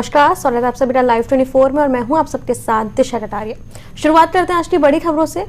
नमस्कार, स्वागत है आप सभी का लाइव 24 में और मैं हूं आप सबके साथ दिशा कटारिया। शुरुआत करते हैं आज की बड़ी खबरों से।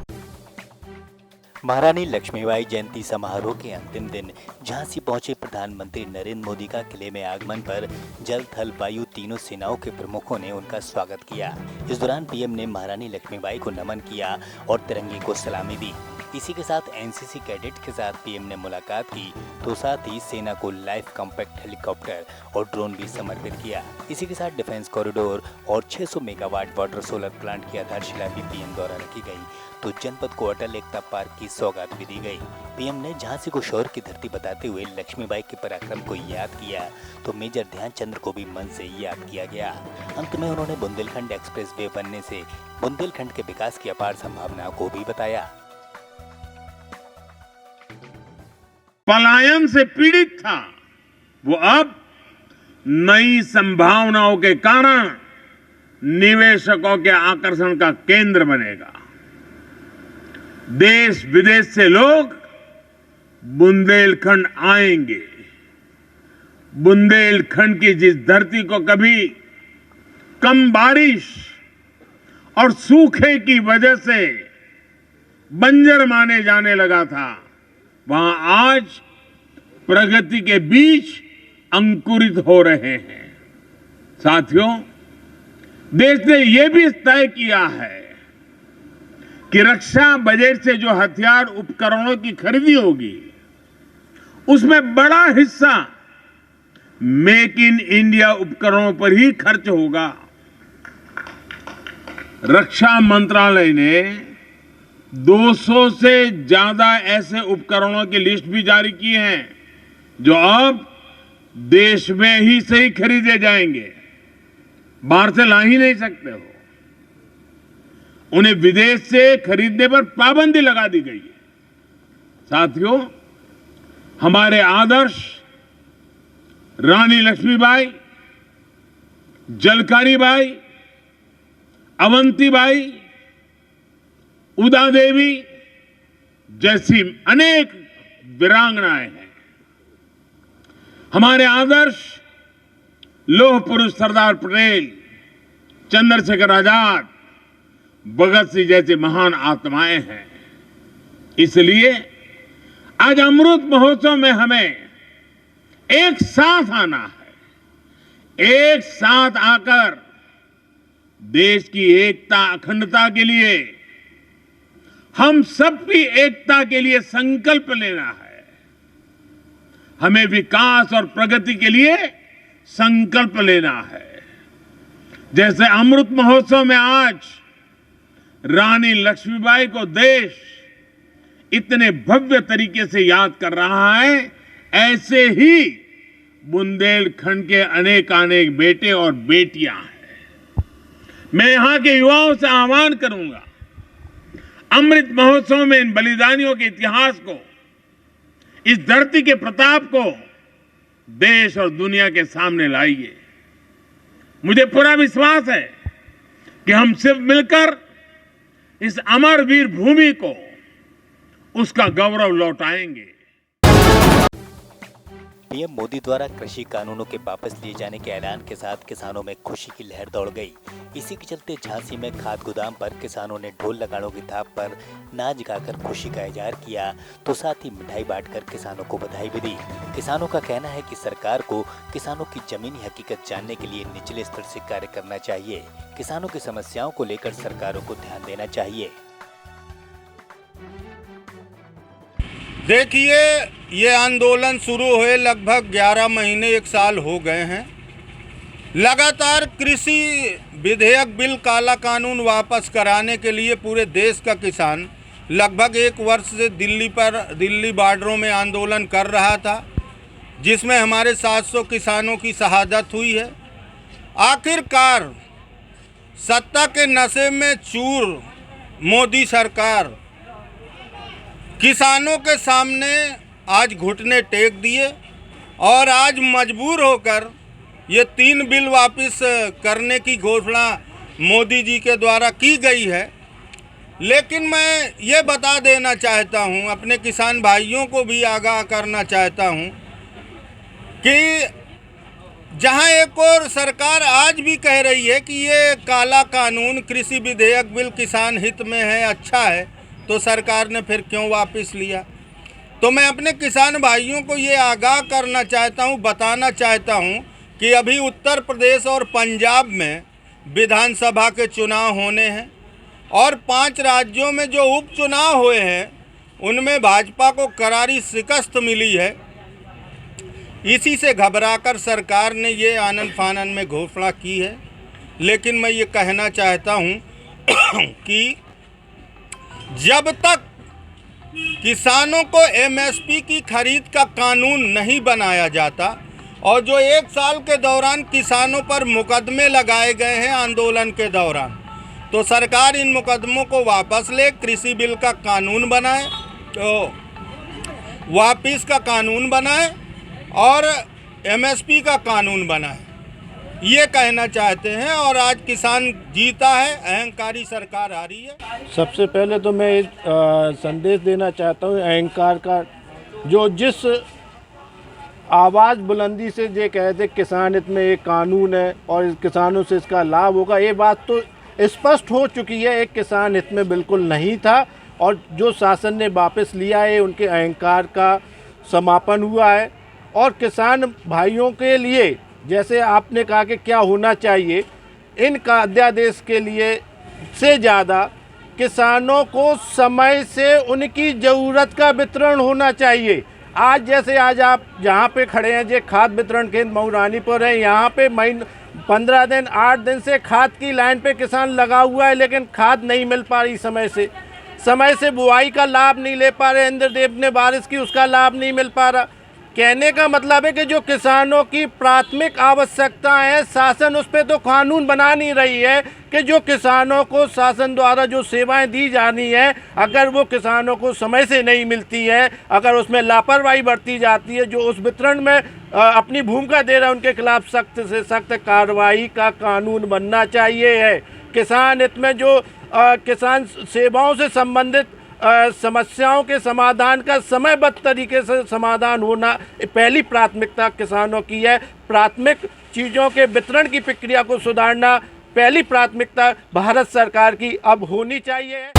महारानी लक्ष्मीबाई जयंती समारोह के अंतिम दिन झांसी पहुंचे प्रधानमंत्री नरेंद्र मोदी का किले में आगमन पर जल थल वायु तीनों सेनाओं के प्रमुखों ने उनका स्वागत किया। इस दौरान पीएम ने महारानी लक्ष्मीबाई को नमन किया और तिरंगे को सलामी दी। इसी के साथ एनसीसी कैडेट के साथ पीएम ने मुलाकात की तो साथ ही सेना को लाइफ कॉम्पैक्ट हेलीकॉप्टर और ड्रोन भी समर्पित किया। इसी के साथ डिफेंस कॉरिडोर और 600 मेगावाट वाटर सोलर प्लांट की आधारशिला भी पीएम द्वारा रखी गई तो जनपद को अटल एकता पार्क की सौगात भी दी गई। पीएम ने झांसी को शौर्य की धरती बताते हुए लक्ष्मीबाई के पराक्रम को याद किया तो मेजर ध्यानचंद को भी मन से याद किया गया। अंत में उन्होंने बुंदेलखंड एक्सप्रेस वे बनने से बुंदेलखंड के विकास की अपार संभावनाओं को भी बताया। पलायन से पीड़ित था, वो अब नई संभावनाओं के कारण निवेशकों के आकर्षण का केंद्र बनेगा। देश विदेश से लोग बुंदेलखंड आएंगे। बुंदेलखंड की जिस धरती को कभी कम बारिश और सूखे की वजह से बंजर माने जाने लगा था, वहां आज प्रगति के बीज अंकुरित हो रहे हैं। साथियों, देश ने यह भी तय किया है कि रक्षा बजट से जो हथियार उपकरणों की खरीदी होगी उसमें बड़ा हिस्सा मेक इन इंडिया उपकरणों पर ही खर्च होगा। रक्षा मंत्रालय ने 200 से ज्यादा ऐसे उपकरणों की लिस्ट भी जारी की है जो अब देश में ही से ही खरीदे जाएंगे, बाहर से ला ही नहीं सकते हो। उन्हें विदेश से खरीदने पर पाबंदी लगा दी गई है। साथियों, हमारे आदर्श रानी लक्ष्मीबाई, झलकारी बाई, अवंतीबाई, उदा देवी जैसी अनेक वीरांगनाएं हैं। हमारे आदर्श लौह पुरुष सरदार पटेल, चंद्रशेखर आजाद, भगत सिंह जैसी महान आत्माएं हैं। इसलिए आज अमृत महोत्सव में हमें एक साथ आना है। एक साथ आकर देश की एकता अखंडता के लिए, हम सबकी एकता के लिए संकल्प लेना है। हमें विकास और प्रगति के लिए संकल्प लेना है। जैसे अमृत महोत्सव में आज रानी लक्ष्मीबाई को देश इतने भव्य तरीके से याद कर रहा है, ऐसे ही बुंदेलखंड के अनेकानेक बेटे और बेटियां हैं। मैं यहां के युवाओं से आह्वान करूंगा, अमृत महोत्सव में इन बलिदानियों के इतिहास को, इस धरती के प्रताप को देश और दुनिया के सामने लाइए। मुझे पूरा विश्वास है कि हम सिर्फ मिलकर इस अमर वीर भूमि को उसका गौरव लौटाएंगे। पीएम मोदी द्वारा कृषि कानूनों के वापस लिए जाने के ऐलान के साथ किसानों में खुशी की लहर दौड़ गई। इसी के चलते झांसी में खाद गोदाम पर किसानों ने ढोल नगाड़ों की थाप पर नाच गाकर खुशी का इजहार किया तो साथ ही मिठाई बांटकर किसानों को बधाई भी दी। किसानों का कहना है कि सरकार को किसानों की जमीनी हकीकत जानने के लिए निचले स्तर से कार्य करना चाहिए। किसानों की समस्याओं को लेकर सरकारों को ध्यान देना चाहिए। देखिए, ये आंदोलन शुरू हुए लगभग 11 महीने 1 साल हो गए हैं। लगातार कृषि विधेयक बिल काला कानून वापस कराने के लिए पूरे देश का किसान लगभग 1 वर्ष से दिल्ली बॉर्डरों में आंदोलन कर रहा था, जिसमें हमारे 700 किसानों की शहादत हुई है। आखिरकार सत्ता के नशे में चूर मोदी सरकार किसानों के सामने आज घुटने टेक दिए और आज मजबूर होकर ये 3 बिल वापस करने की घोषणा मोदी जी के द्वारा की गई है। लेकिन मैं ये बता देना चाहता हूँ, अपने किसान भाइयों को भी आगाह करना चाहता हूँ कि जहां एक और सरकार आज भी कह रही है कि ये काला कानून कृषि विधेयक बिल किसान हित में है, अच्छा है, तो सरकार ने फिर क्यों वापस लिया। तो मैं अपने किसान भाइयों को ये आगाह करना चाहता हूँ, बताना चाहता हूँ कि अभी उत्तर प्रदेश और पंजाब में विधानसभा के चुनाव होने हैं और 5 राज्यों में जो उपचुनाव हुए हैं उनमें भाजपा को करारी शिकस्त मिली है। इसी से घबराकर सरकार ने ये आनन फानन में घोषणा की है। लेकिन मैं ये कहना चाहता हूँ कि जब तक किसानों को एमएसपी की खरीद का कानून नहीं बनाया जाता और जो 1 साल के दौरान किसानों पर मुकदमे लगाए गए हैं आंदोलन के दौरान, तो सरकार इन मुकदमों को वापस ले, कृषि बिल का कानून बनाए, तो वापस का कानून बनाए और एमएसपी का कानून बनाए, ये कहना चाहते हैं। और आज किसान जीता है, अहंकारी सरकार आ रही है। सबसे पहले तो मैं संदेश देना चाहता हूँ अहंकार का, जो जिस आवाज़ बुलंदी से ये कहते किसान हित में एक कानून है और किसानों से इसका लाभ होगा, ये बात तो स्पष्ट हो चुकी है, एक किसान हित में बिल्कुल नहीं था। और जो शासन ने वापस लिया है उनके अहंकार का समापन हुआ है। और किसान भाइयों के लिए जैसे आपने कहा कि क्या होना चाहिए, इन अध्यादेश के लिए से ज़्यादा किसानों को समय से उनकी ज़रूरत का वितरण होना चाहिए। आज जैसे आज आप जहाँ पे खड़े हैं, जो खाद वितरण केंद्र मऊरानीपुर है, यहाँ पे 15 दिन 8 दिन से खाद की लाइन पे किसान लगा हुआ है, लेकिन खाद नहीं मिल पा रही समय से बुआई का लाभ नहीं ले पा रहे, इंद्रदेव ने बारिश की उसका लाभ नहीं मिल पा रहा। कहने का मतलब है कि जो किसानों की प्राथमिक आवश्यकता है, शासन उस पर तो कानून बना नहीं रही है कि जो किसानों को शासन द्वारा जो सेवाएं दी जानी है, अगर वो किसानों को समय से नहीं मिलती है, अगर उसमें लापरवाही बरती जाती है, जो उस वितरण में अपनी भूमिका दे रहा है, उनके खिलाफ सख्त से सख्त कार्रवाई का कानून बनना चाहिए है। किसान हित में जो किसान सेवाओं से संबंधित समस्याओं के समाधान का समयबद्ध तरीके से समाधान होना पहली प्राथमिकता किसानों की है। प्राथमिक चीज़ों के वितरण की प्रक्रिया को सुधारना पहली प्राथमिकता भारत सरकार की अब होनी चाहिए।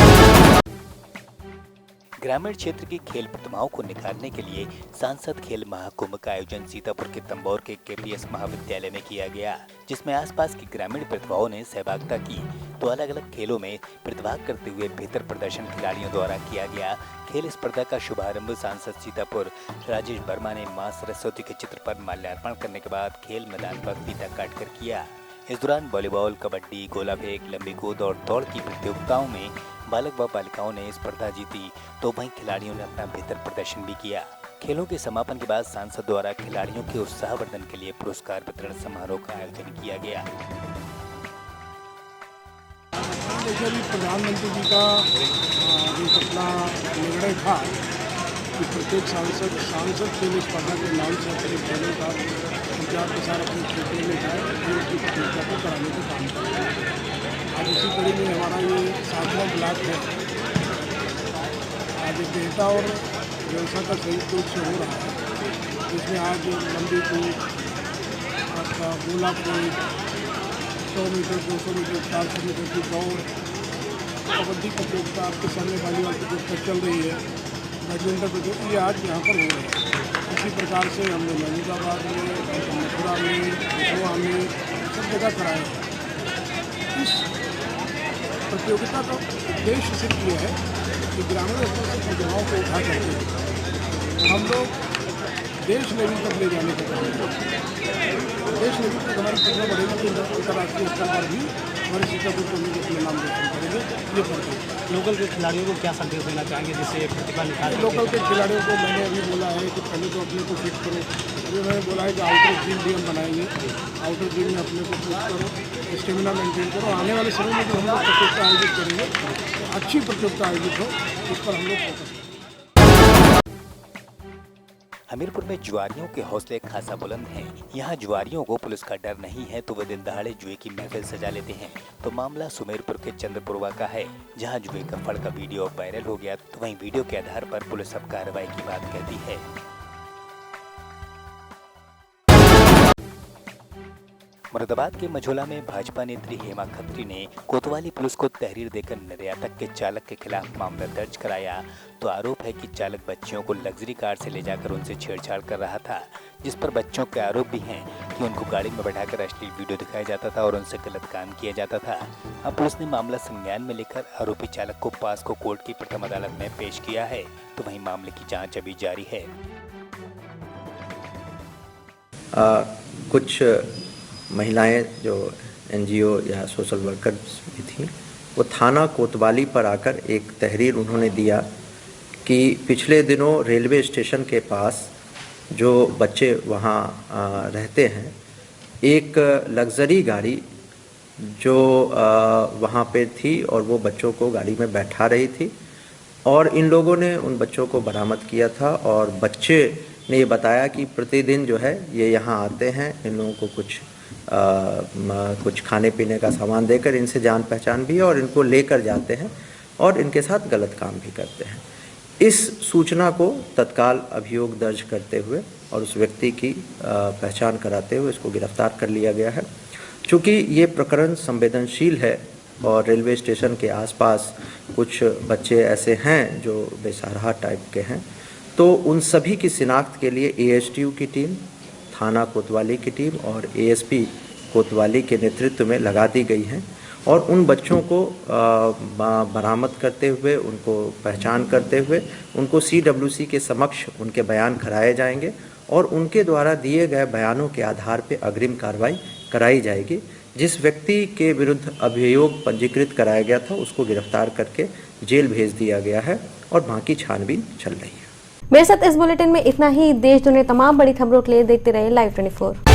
ग्रामीण क्षेत्र की खेल प्रतिभाओं को निखारने के लिए सांसद खेल महाकुंभ का आयोजन सीतापुर के तंबौर के केपीएस महाविद्यालय में किया गया, जिसमें आसपास की ग्रामीण प्रतिभाओं ने सहभागिता की। तो अलग अलग खेलों में प्रतिभाग करते हुए बेहतर प्रदर्शन खिलाड़ियों द्वारा किया गया। खेल स्पर्धा का शुभारंभ सांसद सीतापुर राजेश वर्मा ने मां सरस्वती के चित्र पर माल्यार्पण करने के बाद खेल मैदान पर फीता काटकर किया। इस दौरान वॉलीबॉल, कबड्डी, गोला फेंक, लंबी कूद और दौड़ की प्रतियोगिताओं में बालक व बालिकाओं ने स्पर्धा जीती, तो वहीं खिलाड़ियों ने अपना बेहतर प्रदर्शन भी किया। खेलों के समापन के बाद सांसद द्वारा खिलाड़ियों के उत्साहवर्धन के लिए पुरस्कार वितरण समारोह का आयोजन किया गया। देखिए, अभी प्रधानमंत्री जी का एक अपना निर्णय था कि प्रत्येक सांसद खेल स्पर्धा के नाम से अपने खेलों का प्रचार प्रसार अपने क्षेत्र में जाए, खेल की प्रतियोगिता को कराने का काम करें। आज इसी कड़ी में हमारा ये 7वां ब्लॉक है। आज बेहता और व्यवसाय का संयुक्त रूप से हो रहा है, जिसमें आज लंबी कूद, आपका गोला फेंक, 100 मीटर, 200 मीटर, 400 मीटर की दौड़, कबड्डी प्रतियोगिता, आपके सामने वॉलीबॉल प्रतियोगिता चल रही है, बैडमिंटन प्रतियोगिता, ये आज यहाँ पर हो रही है। इसी प्रकार से हमने महमूदाबाद में, मथुरा में, गोवा में सब जगह कराए हैं। इस प्रतियोगिता का उद्देश्य सिर्फ ये है कि ग्रामीण स्तर से प्रतिभाओं को उठा करके हम लोग देश लेवल तक ले जाने का काम करते हैं। देश लेवल तक हमारी प्रतिभा बढ़ेगी तो अंतर्राष्ट्रीय स्तर पर भी हमारे सीतापुर को भी अपने नाम रोशन करेंगे। ये पड़ता है। लोकल के खिलाड़ियों को क्या संदेश देना चाहेंगे जिससे प्रतिभा निखार? लोकल के खिलाड़ियों को मैंने अभी बोला है कि पहले तो अपने को फिट करो। अभी मैंने बोला है कि आउटर जिम भी हम बनाएंगे, आउटर जिम में अपने को फिट करो, स्टेमिना मेंटेन करो। आने वाले समय में जो हम लोग प्रतियोगिता आयोजित करेंगे, तो अच्छी प्रतियोगिता आयोजित हो, उस पर हम लोग फोकस करें। हमीरपुर में जुआरियों के हौसले खासा बुलंद हैं। यहाँ जुआरियों को पुलिस का डर नहीं है तो वे दिन दहाड़े जुए की महफिल सजा लेते हैं। तो मामला सुमेरपुर के चंद्रपुरवा का है, जहाँ जुए का फड़ का वीडियो वायरल हो गया। तो वहीं वीडियो के आधार पर पुलिस अब कार्रवाई की बात कहती है। मुरादाबाद के मझोला में भाजपा नेत्री हेमा खत्री ने कोतवाली पुलिस को तहरीर देकर निर्यातक के चालक के खिलाफ मामला दर्ज कराया। तो आरोप है कि चालक बच्चियों को लग्जरी कार से ले जाकर उनसे छेड़छाड़ कर रहा था, जिस पर बच्चों के आरोप भी हैं कि उनको गाड़ी में बैठाकर अश्लील वीडियो दिखाया जाता था और उनसे गलत काम किया जाता था। अब पुलिस ने मामला संज्ञान में लेकर आरोपी चालक को पास्को कोर्ट की प्रथम अदालत में पेश किया है। तो वहीं मामले की जाँच अभी जारी है। कुछ महिलाएं जो NGO या सोशल वर्कर्स भी थी, वो थाना कोतवाली पर आकर एक तहरीर उन्होंने दिया कि पिछले दिनों रेलवे स्टेशन के पास जो बच्चे वहाँ रहते हैं, एक लग्जरी गाड़ी जो वहाँ पे थी और वो बच्चों को गाड़ी में बैठा रही थी और इन लोगों ने उन बच्चों को बरामद किया था और बच्चे ने ये बताया कि प्रतिदिन जो है ये यहाँ आते हैं, इन लोगों को कुछ खाने पीने का सामान देकर इनसे जान पहचान भी है और इनको लेकर जाते हैं और इनके साथ गलत काम भी करते हैं। इस सूचना को तत्काल अभियोग दर्ज करते हुए और उस व्यक्ति की पहचान कराते हुए इसको गिरफ्तार कर लिया गया है। चूँकि ये प्रकरण संवेदनशील है और रेलवे स्टेशन के आसपास कुछ बच्चे ऐसे हैं जो बेसहारा टाइप के हैं, तो उन सभी की शिनाख्त के लिए ASTU की टीम, थाना कोतवाली की टीम और ASP कोतवाली के नेतृत्व में लगा दी गई हैं और उन बच्चों को बरामद करते हुए, उनको पहचान करते हुए उनको CWC के समक्ष उनके बयान कराए जाएंगे और उनके द्वारा दिए गए बयानों के आधार पर अग्रिम कार्रवाई कराई जाएगी। जिस व्यक्ति के विरुद्ध अभियोग पंजीकृत कराया गया था उसको गिरफ्तार करके जेल भेज दिया गया है और बाकी छानबीन चल रही है। मेरे साथ इस बुलेटिन में इतना ही। देश दुनिया तमाम बड़ी खबरों के लिए देखते रहे Live 24।